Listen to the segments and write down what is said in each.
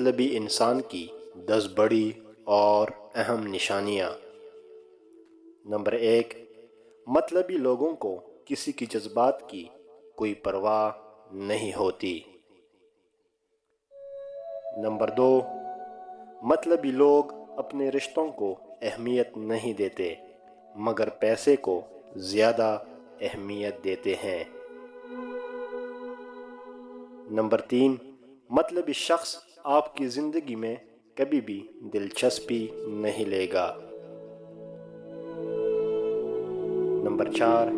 مطلبی انسان کی 10 بڑی اور اہم نشانیاں۔ نمبر 1، مطلبی لوگوں کو کسی کی جذبات کی کوئی پرواہ نہیں ہوتی۔ نمبر 2، مطلبی لوگ اپنے رشتوں کو اہمیت نہیں دیتے مگر پیسے کو زیادہ اہمیت دیتے ہیں۔ نمبر 3، مطلبی شخص آپ کی زندگی میں کبھی بھی دلچسپی نہیں لے گا۔ نمبر 4،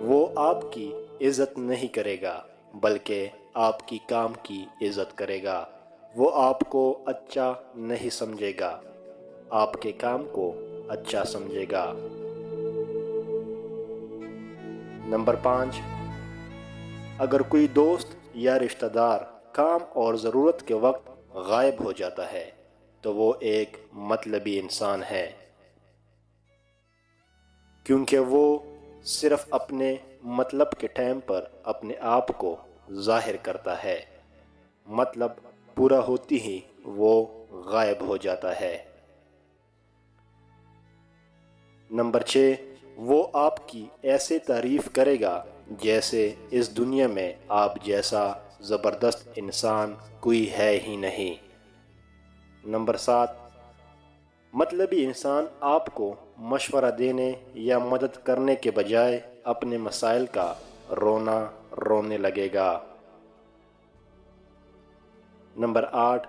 وہ آپ کی عزت نہیں کرے گا بلکہ آپ کی کام کی عزت کرے گا۔ وہ آپ کو اچھا نہیں سمجھے گا، آپ کے کام کو اچھا سمجھے گا۔ نمبر 5، اگر کوئی دوست یا رشتہ دار کام اور ضرورت کے وقت غائب ہو جاتا ہے تو وہ ایک مطلبی انسان ہے، کیونکہ وہ صرف اپنے مطلب کے ٹائم پر اپنے آپ کو ظاہر کرتا ہے، مطلب پورا ہوتی ہی وہ غائب ہو جاتا ہے۔ نمبر 6، وہ آپ کی ایسے تعریف کرے گا جیسے اس دنیا میں آپ جیسا زبردست انسان کوئی ہے ہی نہیں۔ نمبر 7، مطلبی انسان آپ کو مشورہ دینے یا مدد کرنے کے بجائے اپنے مسائل کا رونے لگے گا۔ نمبر 8،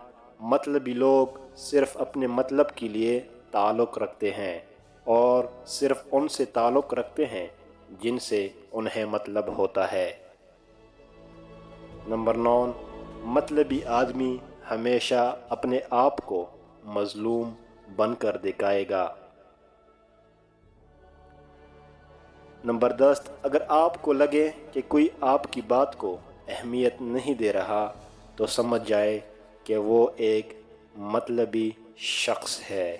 مطلبی لوگ صرف اپنے مطلب کے لیے تعلق رکھتے ہیں اور صرف ان سے تعلق رکھتے ہیں جن سے انہیں مطلب ہوتا ہے۔ نمبر 9، مطلبی آدمی ہمیشہ اپنے آپ کو مظلوم بن کر دکھائے گا۔ نمبر 10، اگر آپ کو لگے کہ کوئی آپ کی بات کو اہمیت نہیں دے رہا تو سمجھ جائے کہ وہ ایک مطلبی شخص ہے۔